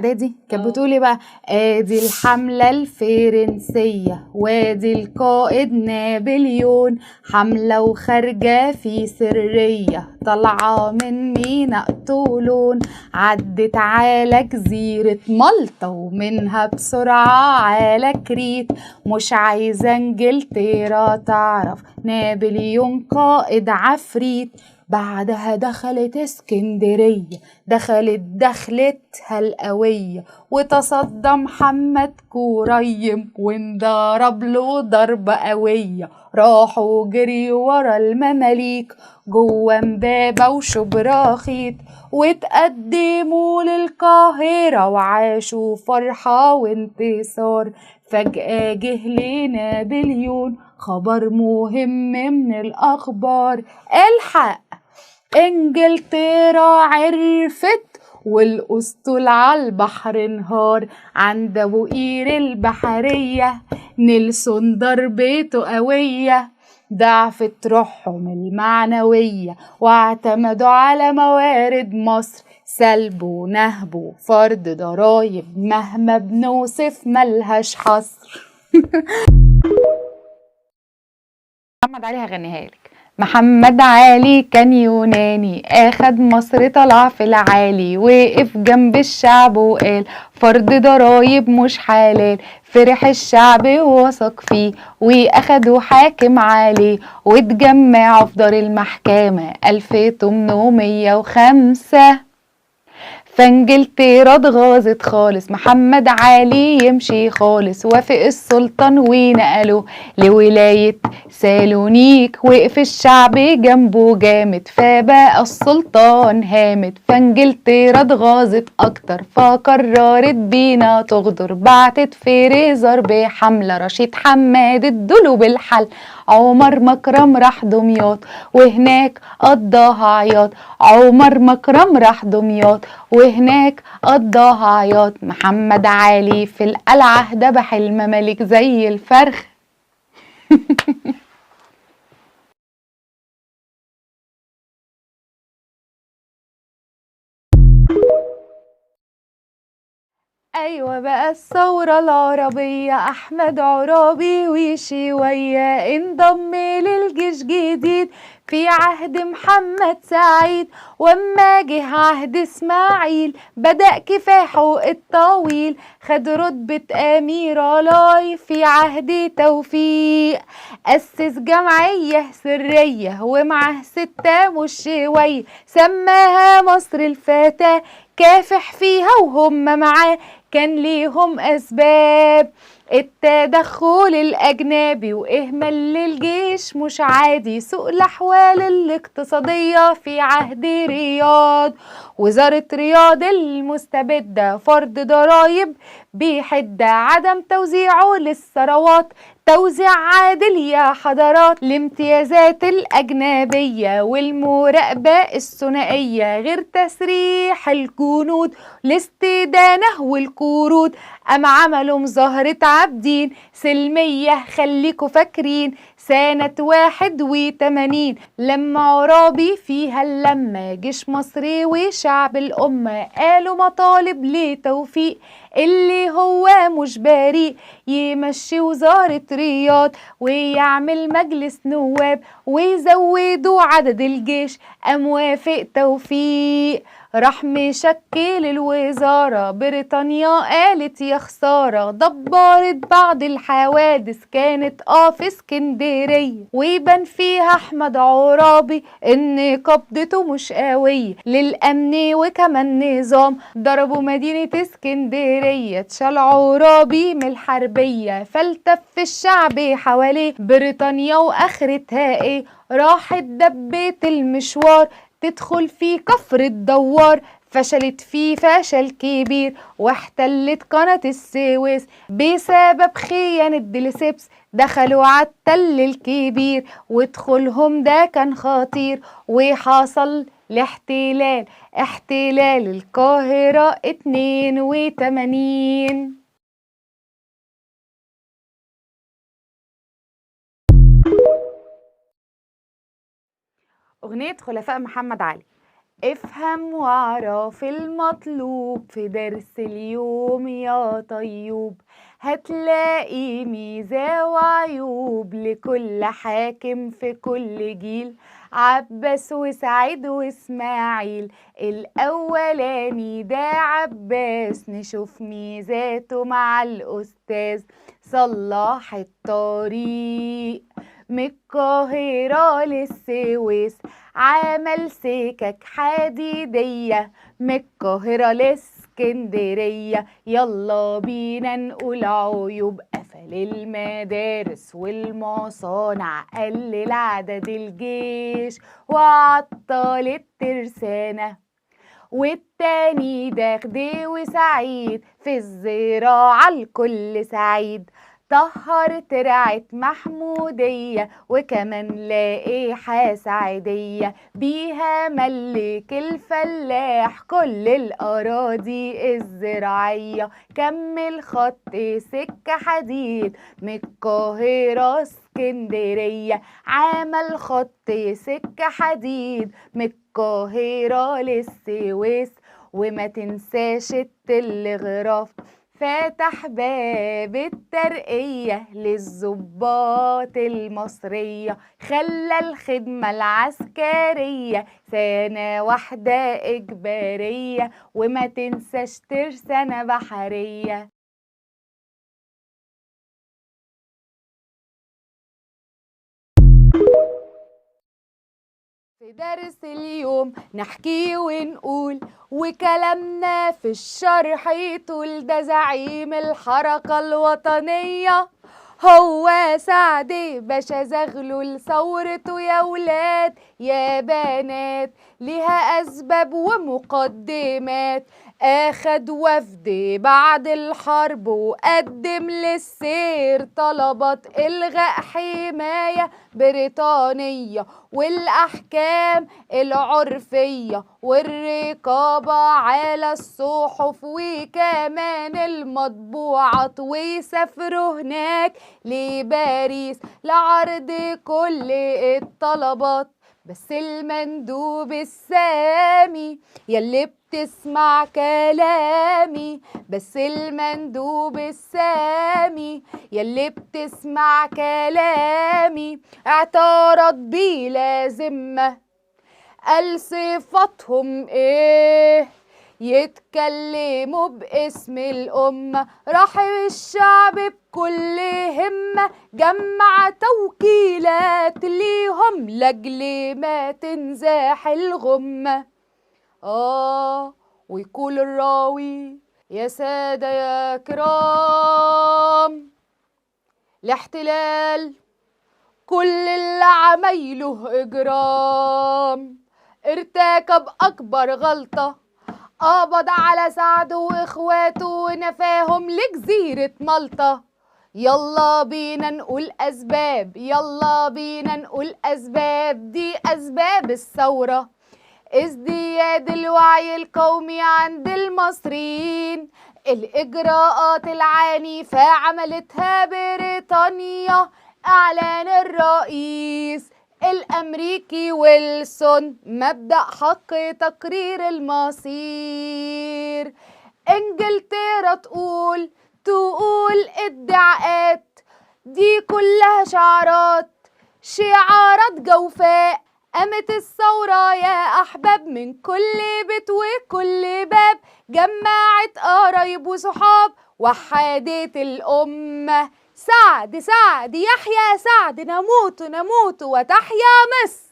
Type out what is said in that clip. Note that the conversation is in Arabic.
دي كانت بتقول ايه بقى؟ ادي الحملة الفرنسية وادي القائد نابليون، حملة وخارجة في سرية طالعة من ميناء طولون، عدت على جزيرة مالطا ومنها بسرعة على كريت، مش عايزة انجلترا تعرف نابليون قائد عفريت. بعدها دخلت اسكندرية، دخلتها القوية، وتصدى محمد كريم وانضرب له ضربة قوية، راحوا جري ورا المماليك جوا امبابة وشبراخيت، واتقدموا للقاهرة وعاشوا فرحة وانتصار. فجأة جه لنابليون خبر مهم من الأخبار، الحق انجلترا عرفت والاسطول على البحر انهار، عند ابو قير البحرية نيلسون ضربته قوية، ضعفت روحهم المعنوية واعتمدوا على موارد مصر، سلبوا نهبوا فرض ضرايب مهما بنوصف ملهاش حصر. محمد علي هغنيها لك. محمد علي كان يوناني، اخد مصر طلع في العالي، وقف جنب الشعب وقال فرض ضرايب مش حلال، فرح الشعب ووثق فيه واخدوا حاكم عليه، واتجمعوا في دار المحكمة 1805. فانجلترا اتغاظت خالص، محمد علي يمشي خالص، وافق السلطان ونقله لولاية سالونيك، وقف الشعب جنبه جامد فبقى السلطان هامد. فانجلترا اتغاظت اكتر فقررت بينا تغدر، بعتت فريزر بحملة رشيد حماد ادوله بالحل، عمر مكرم راح دمياط وهناك قضاها عياط، عمر مكرم راح دمياط وهناك قضاها عياط. محمد علي في القلعة دبح المماليك زي الفرخ. ايوه بقى الثورة العربية، احمد عرابي وشوية انضم للجيش جديد في عهد محمد سعيد، واما جه عهد اسماعيل بدأ كفاحه الطويل، خد رتبة امير علاي في عهد توفيق، اسس جمعية سرية ومعه 6 مش شوية، سماها مصر الفتاة، كافح فيها وهم معاه كان ليهم أسباب، التدخل الأجنبي وإهمال للجيش مش عادي، سوء الأحوال الاقتصادية في عهد رياض، وزارة رياض المستبدة فرض ضرايب بحدة، عدم توزيعه للثروات، توزيع عادل يا حضرات، الامتيازات الأجنبية والمراقبة الثنائية، غير تسريح الجنود، الاستدانة والقروض، أم عملوا مظاهرة عابدين سلمية خليكوا فاكرين سنة 81 لما عرابي فيها اللمة جيش مصري وشعب الأمة قالوا مطالب لتوفيق اللي هو مش بريء، يمشي وزارة رياض ويعمل مجلس نواب ويزودوا عدد الجيش، قام وافق توفيق راح مشكل الوزارة، بريطانيا قالت يا خسارة، دبرت بعض الحوادث كانت في اسكندرية، ويبان فيها احمد عرابي ان قبضته مش قوية للامن وكمان نظام، ضربوا مدينة اسكندرية اتشال عرابي من الحربية، فالتف الشعب حواليه، بريطانيا واخرتها ايه، راحت دبت المشوار تدخل في كفر الدوار، فشلت فيه فشل كبير واحتلت قناة السويس بسبب خيانة ديليسيبس، دخلوا عالتل الكبير ودخولهم ده كان خطير، وحصل احتلال القاهرة 82. أغنية خلفاء محمد علي. افهم واعرف المطلوب في درس اليوم يا طيوب، هتلاقي ميزة وعيوب لكل حاكم في كل جيل. عباس وسعيد واسماعيل، الاولاني ده عباس، نشوف ميزاته مع الاستاذ صلاح الطريق. من القاهرة للسويس عمل سكك حديدية، من القاهرة لاسكندرية. يلا بينا نقول عيوب: قفل المدارس والمصانع، قلل عدد الجيش وعطل الترسانة. والتاني دغدي وسعيد، في الزراعة الكل سعيد. طهر ترعة محمودية، وكمان لائحة سعيدية، بيها ملك الفلاح كل الأراضي الزراعية. كمل خط سكة حديد، من القاهرة اسكندرية. عمل خط سكة حديد، من القاهرة للسويس. وما تنساش التلغراف، فتح باب الترقية للضباط المصرية. خلى الخدمة العسكرية سنة واحدة إجبارية. وما تنساش ترسانة بحرية. في درس اليوم نحكي ونقول، وكلامنا في الشرح يطول. ده زعيم الحركة الوطنية، هو سعد باشا زغلول. ثورته يا ولاد يا بنات ليها أسباب ومقدمات. أخد وفد بعد الحرب وقدم للسير طلبات إلغاء حماية بريطانية، والأحكام العرفية، والرقابة على الصحف، وكمان المطبوعات. ويسافروا هناك لباريس لعرض كل الطلبات. بس المندوب السامي يلي بتسمع كلامي، بس المندوب السامي يلي بتسمع كلامي، اعترض بلا ذمة. قال صفاتهم ايه؟ يتكلموا باسم الأمة. رحب الشعب بكل همة، جمع توكيلات ليهم لأجل ما تنزاح الغمة. ويقول الراوي: يا سادة يا كرام، الاحتلال كل اللي عميله إجرام، ارتكب أكبر غلطة، قبض على سعد وإخواته ونفاهم لجزيرة مالطا. يلا بينا نقول أسباب، يلا بينا نقول أسباب، دي أسباب الثورة: ازدياد الوعي القومي عند المصريين، الإجراءات العنيفة عملتها بريطانيا، إعلان الرئيس الأمريكي ويلسون مبدأ حق تقرير المصير. إنجلترا تقول ادعاءات، دي كلها شعارات جوفاء. قامت الثورة يا أحباب من كل بيت وكل باب، جمعت قرايب وصحاب، وحدت الأمة. سعد يحيى سعد، نموت وتحيا مصر.